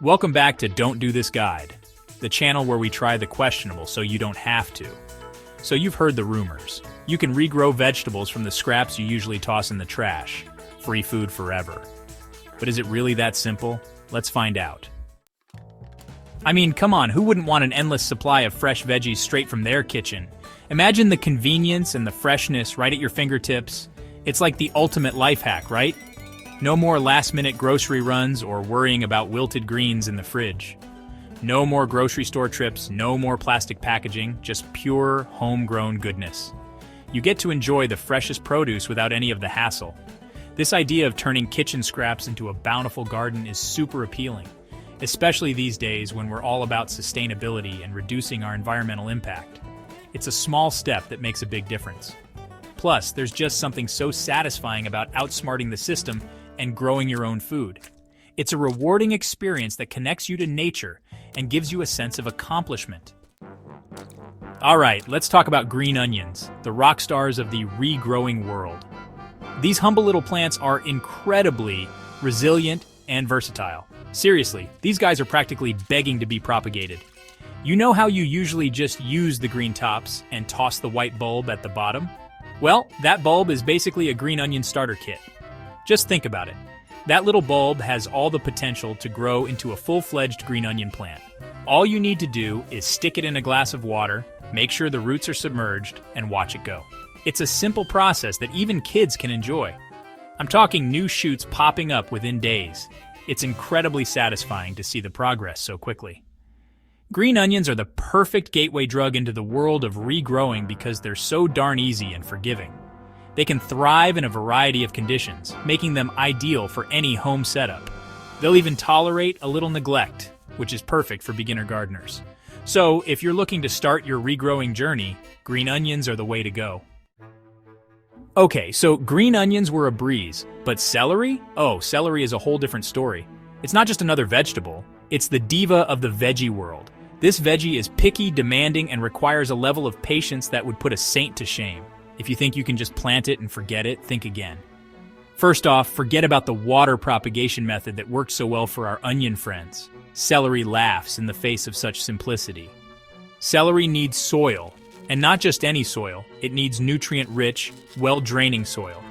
Welcome back to Don't Do This Guide, the channel where we try the questionable so you don't have to. So you've heard the rumors. You can regrow vegetables from the scraps you usually toss in the trash. Free food forever. But is it really that simple? Let's find out. I mean, come on, who wouldn't want an endless supply of fresh veggies straight from their kitchen? Imagine the convenience and the freshness right at your fingertips. It's like the ultimate life hack, right? No more last-minute grocery runs or worrying about wilted greens in the fridge. No more grocery store trips, no more plastic packaging, just pure, homegrown goodness. You get to enjoy the freshest produce without any of the hassle. This idea of turning kitchen scraps into a bountiful garden is super appealing, especially these days when we're all about sustainability and reducing our environmental impact. It's a small step that makes a big difference. Plus, there's just something so satisfying about outsmarting the system and growing your own food. It's a rewarding experience that connects you to nature and gives you a sense of accomplishment. All right, let's talk about green onions, the rock stars of the regrowing world. These humble little plants are incredibly resilient and versatile. Seriously, these guys are practically begging to be propagated. You know how you usually just use the green tops and toss the white bulb at the bottom? Well, that bulb is basically a green onion starter kit. Just think about it. That little bulb has all the potential to grow into a full-fledged green onion plant. All you need to do is stick it in a glass of water, make sure the roots are submerged, and watch it go. It's a simple process that even kids can enjoy. I'm talking new shoots popping up within days. It's incredibly satisfying to see the progress so quickly. Green onions are the perfect gateway drug into the world of regrowing because they're so darn easy and forgiving. They can thrive in a variety of conditions, making them ideal for any home setup. They'll even tolerate a little neglect, which is perfect for beginner gardeners. So, if you're looking to start your regrowing journey, green onions are the way to go. Okay, so green onions were a breeze, but celery? Oh, celery is a whole different story. It's not just another vegetable, it's the diva of the veggie world. This veggie is picky, demanding, and requires a level of patience that would put a saint to shame. If you think you can just plant it and forget it, think again. First off, forget about the water propagation method that worked so well for our onion friends. Celery laughs in the face of such simplicity. Celery needs soil, and not just any soil. It needs nutrient-rich, well-draining soil.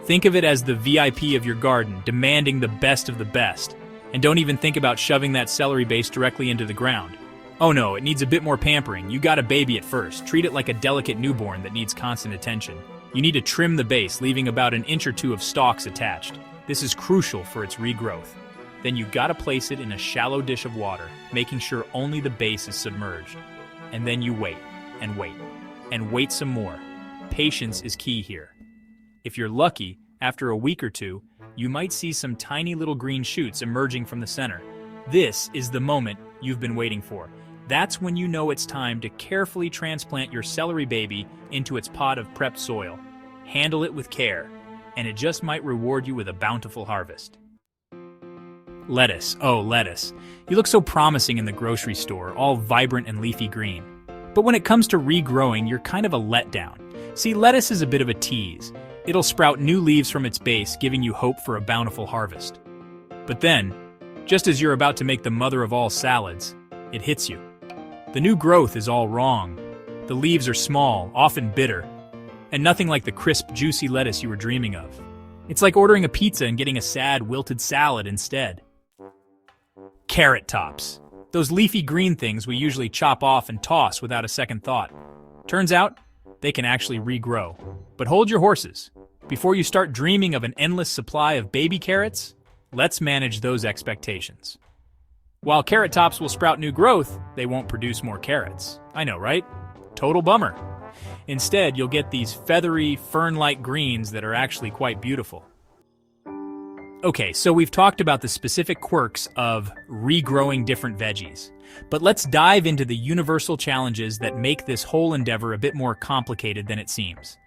Think of it as the VIP of your garden, demanding the best of the best. And don't even think about shoving that celery base directly into the ground. Oh no, it needs a bit more pampering. You gotta baby it first. Treat it like a delicate newborn that needs constant attention. You need to trim the base, leaving about an inch or two of stalks attached. This is crucial for its regrowth. Then you gotta place it in a shallow dish of water, making sure only the base is submerged. And then you wait, and wait, and wait some more. Patience is key here. If you're lucky, after a week or two, you might see some tiny little green shoots emerging from the center. This is the moment you've been waiting for. That's when you know it's time to carefully transplant your celery baby into its pot of prepped soil. Handle it with care, and it just might reward you with a bountiful harvest. Lettuce. Oh, lettuce. You look so promising in the grocery store, all vibrant and leafy green. But when it comes to regrowing, you're kind of a letdown. See, lettuce is a bit of a tease. It'll sprout new leaves from its base, giving you hope for a bountiful harvest. But then, just as you're about to make the mother of all salads, it hits you. The new growth is all wrong. The leaves are small, often bitter, and nothing like the crisp, juicy lettuce you were dreaming of. It's like ordering a pizza and getting a sad, wilted salad instead. Carrot tops. Those leafy green things we usually chop off and toss without a second thought. Turns out, they can actually regrow. But hold your horses. Before you start dreaming of an endless supply of baby carrots, let's manage those expectations. While carrot tops will sprout new growth, they won't produce more carrots. I know, right? Total bummer. Instead, you'll get these feathery, fern-like greens that are actually quite beautiful. Okay, so we've talked about the specific quirks of regrowing different veggies. But let's dive into the universal challenges that make this whole endeavor a bit more complicated than it seems.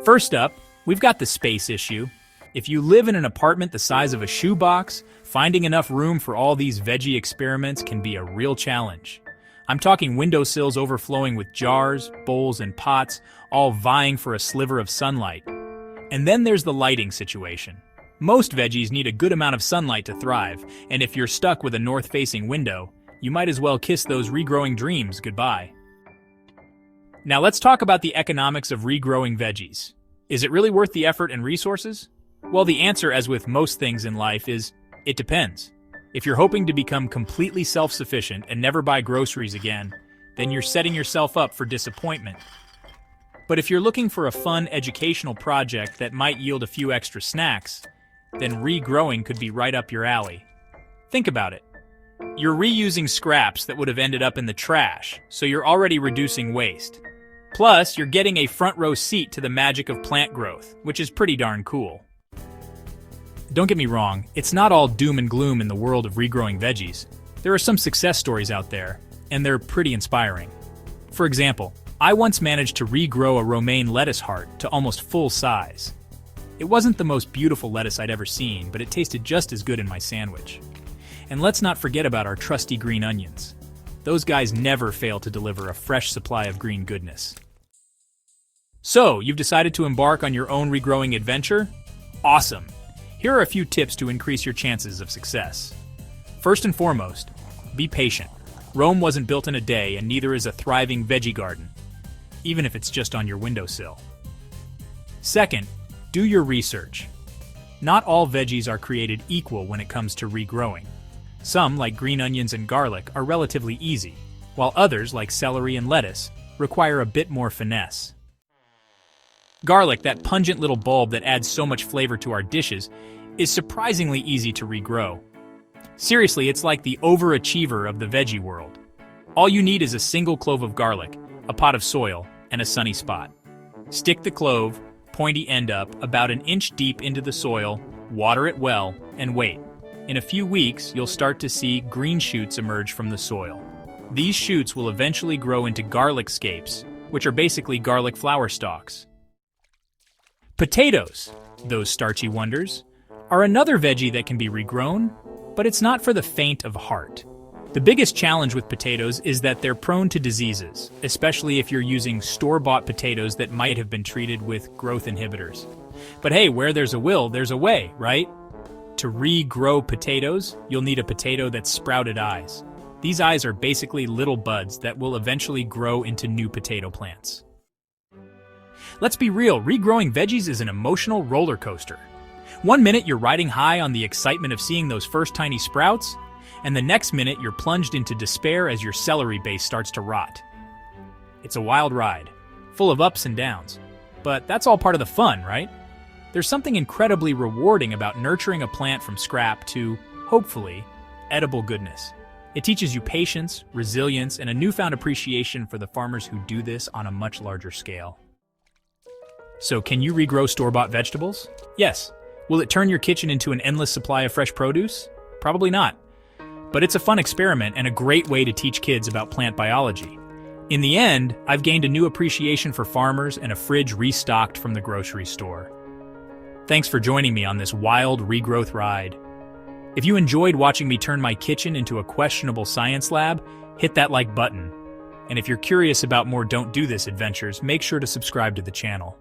First up, we've got the space issue. If you live in an apartment the size of a shoebox, finding enough room for all these veggie experiments can be a real challenge. I'm talking windowsills overflowing with jars, bowls, and pots, all vying for a sliver of sunlight. And then there's the lighting situation. Most veggies need a good amount of sunlight to thrive, and if you're stuck with a north-facing window, you might as well kiss those regrowing dreams goodbye. Now let's talk about the economics of regrowing veggies. Is it really worth the effort and resources? Well, the answer, as with most things in life, is it depends. If you're hoping to become completely self-sufficient and never buy groceries again, then you're setting yourself up for disappointment. But if you're looking for a fun educational project that might yield a few extra snacks, then regrowing could be right up your alley. Think about it. You're reusing scraps that would have ended up in the trash, so you're already reducing waste. Plus, you're getting a front row seat to the magic of plant growth, which is pretty darn cool. Don't get me wrong, it's not all doom and gloom in the world of regrowing veggies. There are some success stories out there, and they're pretty inspiring. For example, I once managed to regrow a romaine lettuce heart to almost full size. It wasn't the most beautiful lettuce I'd ever seen, but it tasted just as good in my sandwich. And let's not forget about our trusty green onions. Those guys never fail to deliver a fresh supply of green goodness. So, you've decided to embark on your own regrowing adventure? Awesome! Here are a few tips to increase your chances of success. First and foremost, be patient. Rome wasn't built in a day, and neither is a thriving veggie garden, even if it's just on your windowsill. Second, do your research. Not all veggies are created equal when it comes to regrowing. Some, like green onions and garlic, are relatively easy, while others, like celery and lettuce, require a bit more finesse. Garlic, that pungent little bulb that adds so much flavor to our dishes, is surprisingly easy to regrow. Seriously, it's like the overachiever of the veggie world. All you need is a single clove of garlic, a pot of soil, and a sunny spot. Stick the clove, pointy end up, about an inch deep into the soil, water it well, and wait. In a few weeks, you'll start to see green shoots emerge from the soil. These shoots will eventually grow into garlic scapes, which are basically garlic flower stalks. Potatoes, those starchy wonders, are another veggie that can be regrown, but it's not for the faint of heart. The biggest challenge with potatoes is that they're prone to diseases, especially if you're using store-bought potatoes that might have been treated with growth inhibitors. But hey, where there's a will, there's a way, right? To regrow potatoes, you'll need a potato that's sprouted eyes. These eyes are basically little buds that will eventually grow into new potato plants. Let's be real, regrowing veggies is an emotional roller coaster. One minute you're riding high on the excitement of seeing those first tiny sprouts, and the next minute you're plunged into despair as your celery base starts to rot. It's a wild ride, full of ups and downs. But that's all part of the fun, right? There's something incredibly rewarding about nurturing a plant from scrap to, hopefully, edible goodness. It teaches you patience, resilience, and a newfound appreciation for the farmers who do this on a much larger scale. So can you regrow store-bought vegetables? Yes. Will it turn your kitchen into an endless supply of fresh produce? Probably not. But it's a fun experiment and a great way to teach kids about plant biology. In the end, I've gained a new appreciation for farmers and a fridge restocked from the grocery store. Thanks for joining me on this wild regrowth ride. If you enjoyed watching me turn my kitchen into a questionable science lab, hit that like button. And if you're curious about more Don't Do This adventures, make sure to subscribe to the channel.